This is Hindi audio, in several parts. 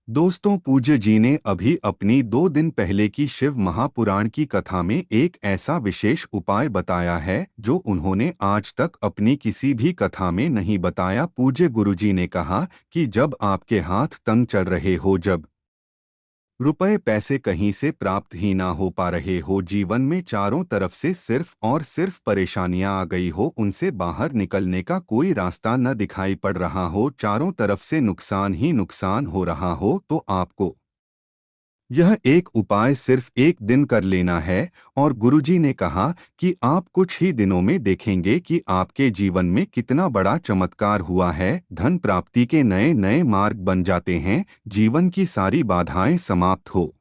दोस्तों, पूज्य जी ने अभी अपनी 2 दिन पहले की शिव महापुराण की कथा में एक ऐसा विशेष उपाय बताया है जो उन्होंने आज तक अपनी किसी भी कथा में नहीं बताया। पूज्य गुरुजी ने कहा कि जब आपके हाथ तंग चल रहे हो, जब रुपए पैसे कहीं से प्राप्त ही ना हो पा रहे हो, जीवन में चारों तरफ से सिर्फ और सिर्फ परेशानियां आ गई हो, उनसे बाहर निकलने का कोई रास्ता न दिखाई पड़ रहा हो, चारों तरफ से नुकसान ही नुकसान हो रहा हो, तो आपको यह एक उपाय सिर्फ 1 दिन कर लेना है। और गुरुजी ने कहा कि आप कुछ ही दिनों में देखेंगे कि आपके जीवन में कितना बड़ा चमत्कार हुआ है, धन प्राप्ति के नए नए मार्ग बन जाते हैं, जीवन की सारी बाधाएं समाप्त हो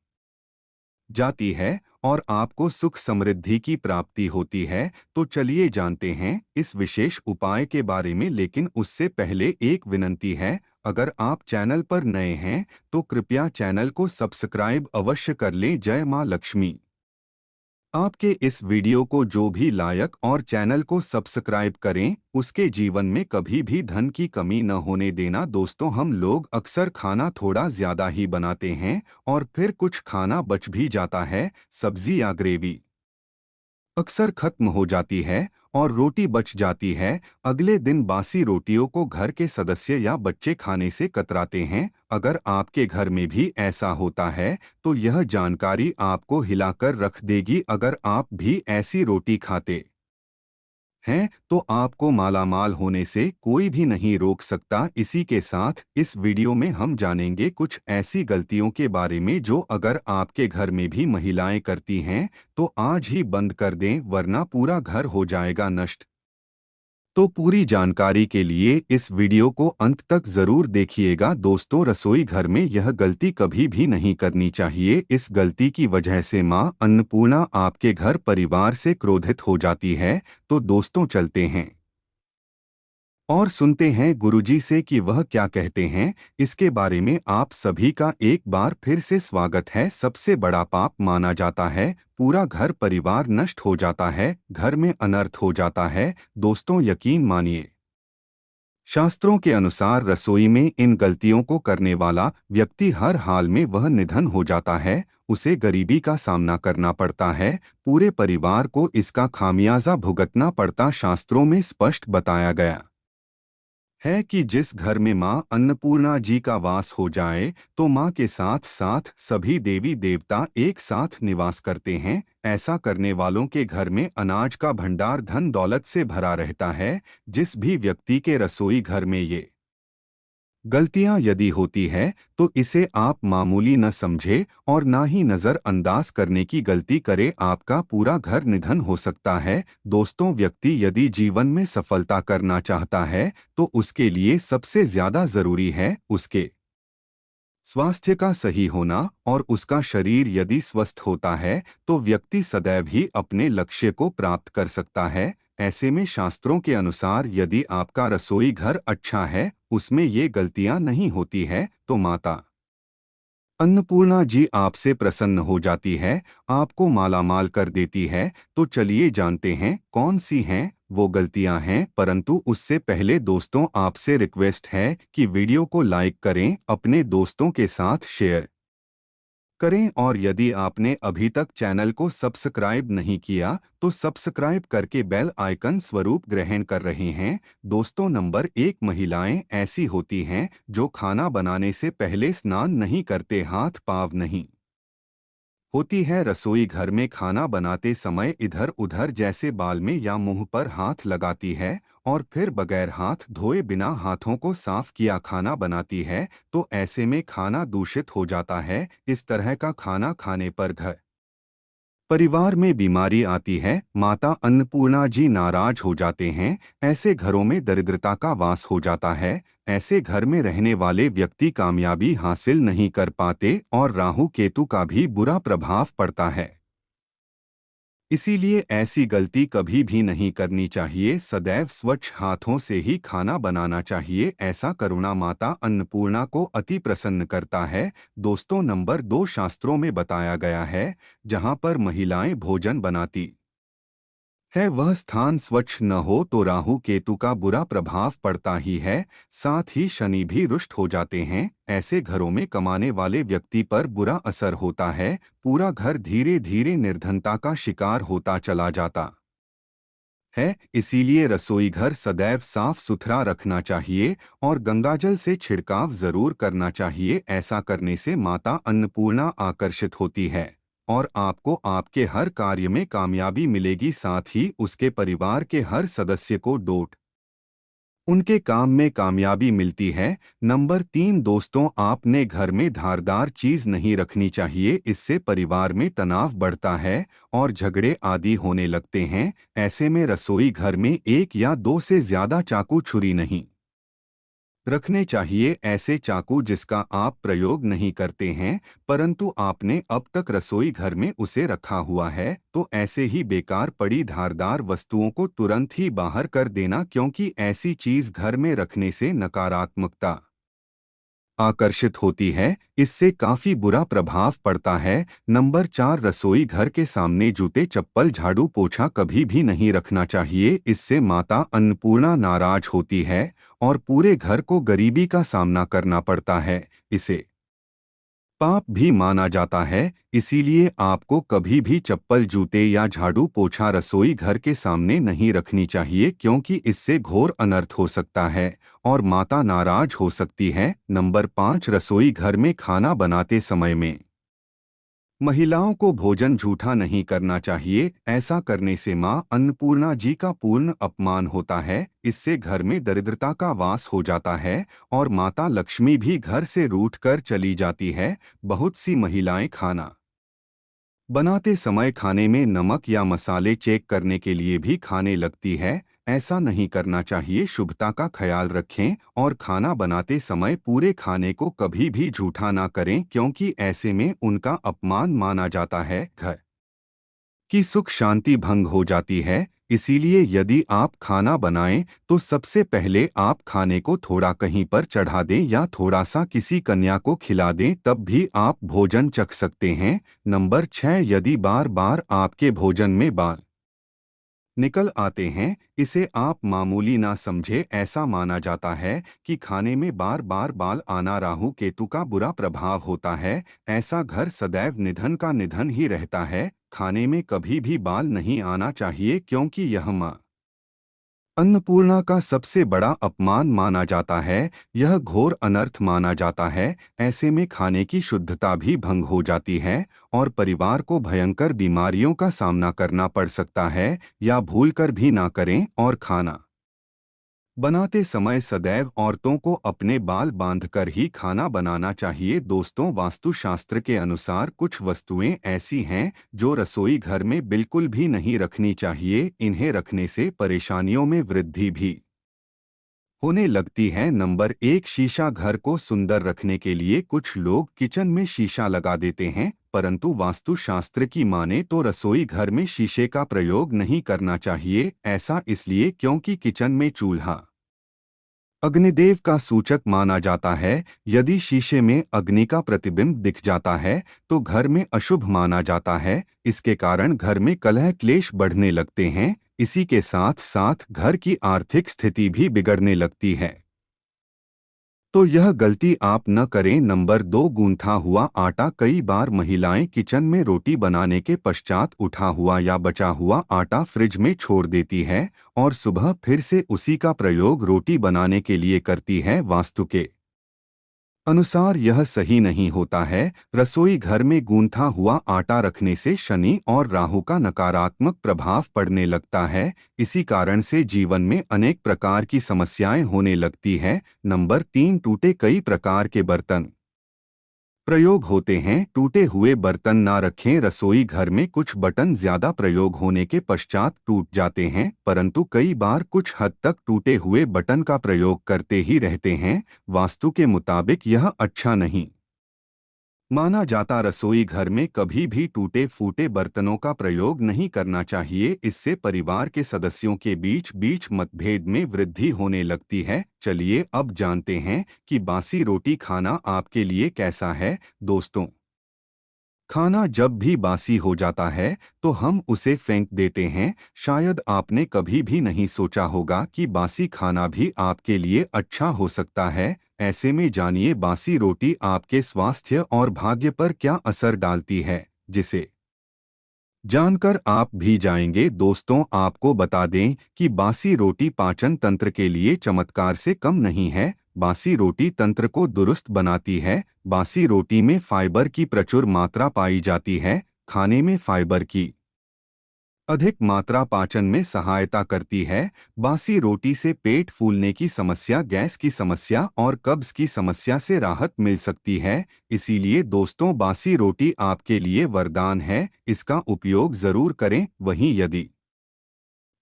जाती है और आपको सुख समृद्धि की प्राप्ति होती है। तो चलिए जानते हैं इस विशेष उपाय के बारे में, लेकिन उससे पहले एक विनंती है। अगर आप चैनल पर नए हैं तो कृपया चैनल को सब्सक्राइब अवश्य कर लें। जय मां लक्ष्मी। आपके इस वीडियो को जो भी लायक और चैनल को सब्सक्राइब करें, उसके जीवन में कभी भी धन की कमी न होने देना। दोस्तों, हम लोग अक्सर खाना थोड़ा ज्यादा ही बनाते हैं और फिर कुछ खाना बच भी जाता है। सब्जी या ग्रेवी अक्सर खत्म हो जाती है और रोटी बच जाती है। अगले दिन बासी रोटियों को घर के सदस्य या बच्चे खाने से कतराते हैं। अगर आपके घर में भी ऐसा होता है तो यह जानकारी आपको हिलाकर रख देगी। अगर आप भी ऐसी रोटी खाते हैं तो आपको मालामाल होने से कोई भी नहीं रोक सकता। इसी के साथ इस वीडियो में हम जानेंगे कुछ ऐसी गलतियों के बारे में जो अगर आपके घर में भी महिलाएं करती हैं तो आज ही बंद कर दें, वरना पूरा घर हो जाएगा नष्ट। तो पूरी जानकारी के लिए इस वीडियो को अंत तक जरूर देखिएगा। दोस्तों, रसोई घर में यह गलती कभी भी नहीं करनी चाहिए। इस गलती की वजह से मां अन्नपूर्णा आपके घर परिवार से क्रोधित हो जाती है। तो दोस्तों, चलते हैं और सुनते हैं गुरुजी से कि वह क्या कहते हैं इसके बारे में। आप सभी का एक बार फिर से स्वागत है। सबसे बड़ा पाप माना जाता है, पूरा घर परिवार नष्ट हो जाता है, घर में अनर्थ हो जाता है। दोस्तों, यकीन मानिए, शास्त्रों के अनुसार रसोई में इन गलतियों को करने वाला व्यक्ति हर हाल में वह निधन हो जाता है, उसे गरीबी का सामना करना पड़ता है, पूरे परिवार को इसका खामियाजा भुगतना पड़ता। शास्त्रों में स्पष्ट बताया गया है कि जिस घर में मां अन्नपूर्णा जी का वास हो जाए तो मां के साथ साथ सभी देवी देवता एक साथ निवास करते हैं। ऐसा करने वालों के घर में अनाज का भंडार धन दौलत से भरा रहता है। जिस भी व्यक्ति के रसोई घर में ये गलतियां यदि होती है तो इसे आप मामूली न समझे और ना ही नज़रअंदाज करने की गलती करे। आपका पूरा घर निधन हो सकता है। दोस्तों, व्यक्ति यदि जीवन में सफलता करना चाहता है तो उसके लिए सबसे ज्यादा जरूरी है उसके स्वास्थ्य का सही होना। और उसका शरीर यदि स्वस्थ होता है तो व्यक्ति सदैव ही अपने लक्ष्य को प्राप्त कर सकता है। ऐसे में शास्त्रों के अनुसार यदि आपका रसोई घर अच्छा है, उसमें ये गलतियां नहीं होती है, तो माता अन्नपूर्णा जी आपसे प्रसन्न हो जाती है, आपको मालामाल कर देती है। तो चलिए जानते हैं कौन सी हैं वो गलतियां हैं। परंतु उससे पहले दोस्तों, आपसे रिक्वेस्ट है कि वीडियो को लाइक करें, अपने दोस्तों के साथ शेयर करें और यदि आपने अभी तक चैनल को सब्सक्राइब नहीं किया तो सब्सक्राइब करके बेल आइकन स्वरूप ग्रहण कर रहे हैं। दोस्तों, नंबर 1, महिलाएं ऐसी होती हैं जो खाना बनाने से पहले स्नान नहीं करते, हाथ पाँव नहीं होती है। रसोई घर में खाना बनाते समय इधर उधर जैसे बाल में या मुंह पर हाथ लगाती है और फिर बगैर हाथ धोए बिना हाथों को साफ किया खाना बनाती है। तो ऐसे में खाना दूषित हो जाता है। इस तरह का खाना खाने पर घर परिवार में बीमारी आती है। माता अन्नपूर्णा जी नाराज हो जाते हैं। ऐसे घरों में दरिद्रता का वास हो जाता है। ऐसे घर में रहने वाले व्यक्ति कामयाबी हासिल नहीं कर पाते और राहु केतु का भी बुरा प्रभाव पड़ता है। इसीलिए ऐसी गलती कभी भी नहीं करनी चाहिए। सदैव स्वच्छ हाथों से ही खाना बनाना चाहिए। ऐसा करुणा माता अन्नपूर्णा को अति प्रसन्न करता है। दोस्तों, नंबर 2, शास्त्रों में बताया गया है जहाँ पर महिलाएं भोजन बनाती है वह स्थान स्वच्छ न हो तो राहु केतु का बुरा प्रभाव पड़ता ही है, साथ ही शनि भी रुष्ट हो जाते हैं। ऐसे घरों में कमाने वाले व्यक्ति पर बुरा असर होता है, पूरा घर धीरे धीरे निर्धनता का शिकार होता चला जाता है। इसीलिए रसोई घर सदैव साफ सुथरा रखना चाहिए और गंगाजल से छिड़काव जरूर करना चाहिए। ऐसा करने से माता अन्नपूर्णा आकर्षित होती है और आपको आपके हर कार्य में कामयाबी मिलेगी, साथ ही उसके परिवार के हर सदस्य को डोट उनके काम में कामयाबी मिलती है। नंबर 3 दोस्तों, आपने घर में धारदार चीज नहीं रखनी चाहिए, इससे परिवार में तनाव बढ़ता है और झगड़े आदि होने लगते हैं। ऐसे में रसोई घर में एक या दो से ज्यादा चाकू छुरी नहीं रखने चाहिए। ऐसे चाकू जिसका आप प्रयोग नहीं करते हैं परंतु आपने अब तक रसोई घर में उसे रखा हुआ है, तो ऐसे ही बेकार पड़ी धारदार वस्तुओं को तुरंत ही बाहर कर देना, क्योंकि ऐसी चीज घर में रखने से नकारात्मकता आकर्षित होती है, इससे काफी बुरा प्रभाव पड़ता है। नंबर 4 रसोई घर के सामने जूते चप्पल झाड़ू पोछा कभी भी नहीं रखना चाहिए, इससे माता अन्नपूर्णा नाराज होती है और पूरे घर को गरीबी का सामना करना पड़ता है। इसे पाप भी माना जाता है, इसीलिए आपको कभी भी चप्पल जूते या झाड़ू पोछा रसोई घर के सामने नहीं रखनी चाहिए, क्योंकि इससे घोर अनर्थ हो सकता है और माता नाराज हो सकती है। नंबर 5 रसोई घर में खाना बनाते समय में महिलाओं को भोजन झूठा नहीं करना चाहिए। ऐसा करने से मां अन्नपूर्णा जी का पूर्ण अपमान होता है, इससे घर में दरिद्रता का वास हो जाता है और माता लक्ष्मी भी घर से रूठकर चली जाती है। बहुत सी महिलाएं खाना बनाते समय खाने में नमक या मसाले चेक करने के लिए भी खाने लगती है। ऐसा नहीं करना चाहिए। शुभता का ख्याल रखें और खाना बनाते समय पूरे खाने को कभी भी झूठा ना करें, क्योंकि ऐसे में उनका अपमान माना जाता है। घर की सुख शांति भंग हो जाती है। इसीलिए यदि आप खाना बनाएं तो सबसे पहले आप खाने को थोड़ा कहीं पर चढ़ा दें या थोड़ा सा किसी कन्या को खिला दें, तब भी आप भोजन चख सकते हैं। नंबर 6 यदि बार बार आपके भोजन में बाल निकल आते हैं, इसे आप मामूली ना समझे। ऐसा माना जाता है कि खाने में बार बार बाल आना राहु केतु का बुरा प्रभाव होता है। ऐसा घर सदैव निधन का निधन ही रहता है। खाने में कभी भी बाल नहीं आना चाहिए, क्योंकि यह मां अन्नपूर्णा का सबसे बड़ा अपमान माना जाता है। यह घोर अनर्थ माना जाता है। ऐसे में खाने की शुद्धता भी भंग हो जाती है और परिवार को भयंकर बीमारियों का सामना करना पड़ सकता है। या भूलकर भी ना करें। और खाना बनाते समय सदैव औरतों को अपने बाल बांधकर ही खाना बनाना चाहिए। दोस्तों, वास्तुशास्त्र के अनुसार कुछ वस्तुएं ऐसी हैं जो रसोई घर में बिल्कुल भी नहीं रखनी चाहिए। इन्हें रखने से परेशानियों में वृद्धि भी होने लगती है। नंबर 1 शीशा। घर को सुंदर रखने के लिए कुछ लोग किचन में शीशा लगा देते हैं, परंतु वास्तुशास्त्र की माने तो रसोई घर में शीशे का प्रयोग नहीं करना चाहिए। ऐसा इसलिए क्योंकि किचन में चूल्हा अग्निदेव का सूचक माना जाता है। यदि शीशे में अग्नि का प्रतिबिंब दिख जाता है तो घर में अशुभ माना जाता है। इसके कारण घर में कलह क्लेश बढ़ने लगते हैं। इसी के साथ साथ घर की आर्थिक स्थिति भी बिगड़ने लगती है, तो यह गलती आप न करें। नंबर 2 गूंथा हुआ आटा। कई बार महिलाएं किचन में रोटी बनाने के पश्चात उठा हुआ या बचा हुआ आटा फ्रिज में छोड़ देती है और सुबह फिर से उसी का प्रयोग रोटी बनाने के लिए करती है। वास्तु के अनुसार यह सही नहीं होता है। रसोई घर में गूंथा हुआ आटा रखने से शनि और राहु का नकारात्मक प्रभाव पड़ने लगता है। इसी कारण से जीवन में अनेक प्रकार की समस्याएं होने लगती है। नंबर 3 टूटे। कई प्रकार के बर्तन प्रयोग होते हैं, टूटे हुए बर्तन ना रखें। रसोई घर में कुछ बटन ज्यादा प्रयोग होने के पश्चात टूट जाते हैं, परंतु कई बार कुछ हद तक टूटे हुए बटन का प्रयोग करते ही रहते हैं। वास्तु के मुताबिक यह अच्छा नहीं माना जाता। रसोई घर में कभी भी टूटे फूटे बर्तनों का प्रयोग नहीं करना चाहिए, इससे परिवार के सदस्यों के बीच बीच मतभेद में वृद्धि होने लगती है। चलिए अब जानते हैं कि बासी रोटी खाना आपके लिए कैसा है। दोस्तों, खाना जब भी बासी हो जाता है तो हम उसे फेंक देते हैं। शायद आपने कभी भी नहीं सोचा होगा कि बासी खाना भी आपके लिए अच्छा हो सकता है। ऐसे में जानिए बासी रोटी आपके स्वास्थ्य और भाग्य पर क्या असर डालती है, जिसे जानकर आप भी जाएंगे। दोस्तों, आपको बता दें कि बासी रोटी पाचन तंत्र के लिए चमत्कार से कम नहीं है। बासी रोटी तंत्र को दुरुस्त बनाती है। बासी रोटी में फाइबर की प्रचुर मात्रा पाई जाती है। खाने में फाइबर की अधिक मात्रा पाचन में सहायता करती है। बासी रोटी से पेट फूलने की समस्या, गैस की समस्या और कब्ज की समस्या से राहत मिल सकती है। इसीलिए दोस्तों, बासी रोटी आपके लिए वरदान है। इसका उपयोग जरूर करें। वहीं यदि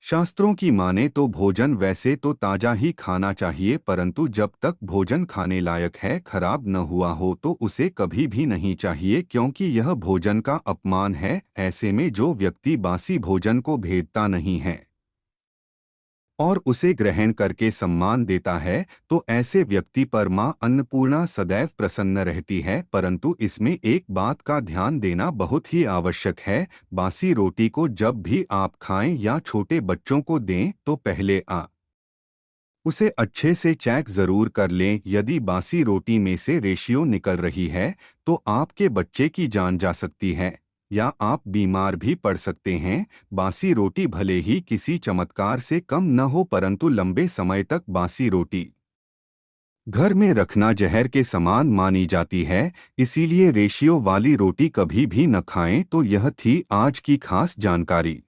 शास्त्रों की माने तो भोजन वैसे तो ताजा ही खाना चाहिए, परंतु जब तक भोजन खाने लायक है, खराब न हुआ हो, तो उसे कभी भी नहीं चाहिए, क्योंकि यह भोजन का अपमान है। ऐसे में जो व्यक्ति बासी भोजन को भेदता नहीं है और उसे ग्रहण करके सम्मान देता है, तो ऐसे व्यक्ति पर मां अन्नपूर्णा सदैव प्रसन्न रहती है। परंतु इसमें एक बात का ध्यान देना बहुत ही आवश्यक है। बासी रोटी को जब भी आप खाएं या छोटे बच्चों को दें तो पहले उसे अच्छे से चेक जरूर कर लें। यदि बासी रोटी में से रेशियो निकल रही है तो आपके बच्चे की जान जा सकती है या आप बीमार भी पड़ सकते हैं। बासी रोटी भले ही किसी चमत्कार से कम न हो, परंतु लंबे समय तक बासी रोटी घर में रखना जहर के समान मानी जाती है। इसीलिए रेशियो वाली रोटी कभी भी न खाएं। तो यह थी आज की खास जानकारी।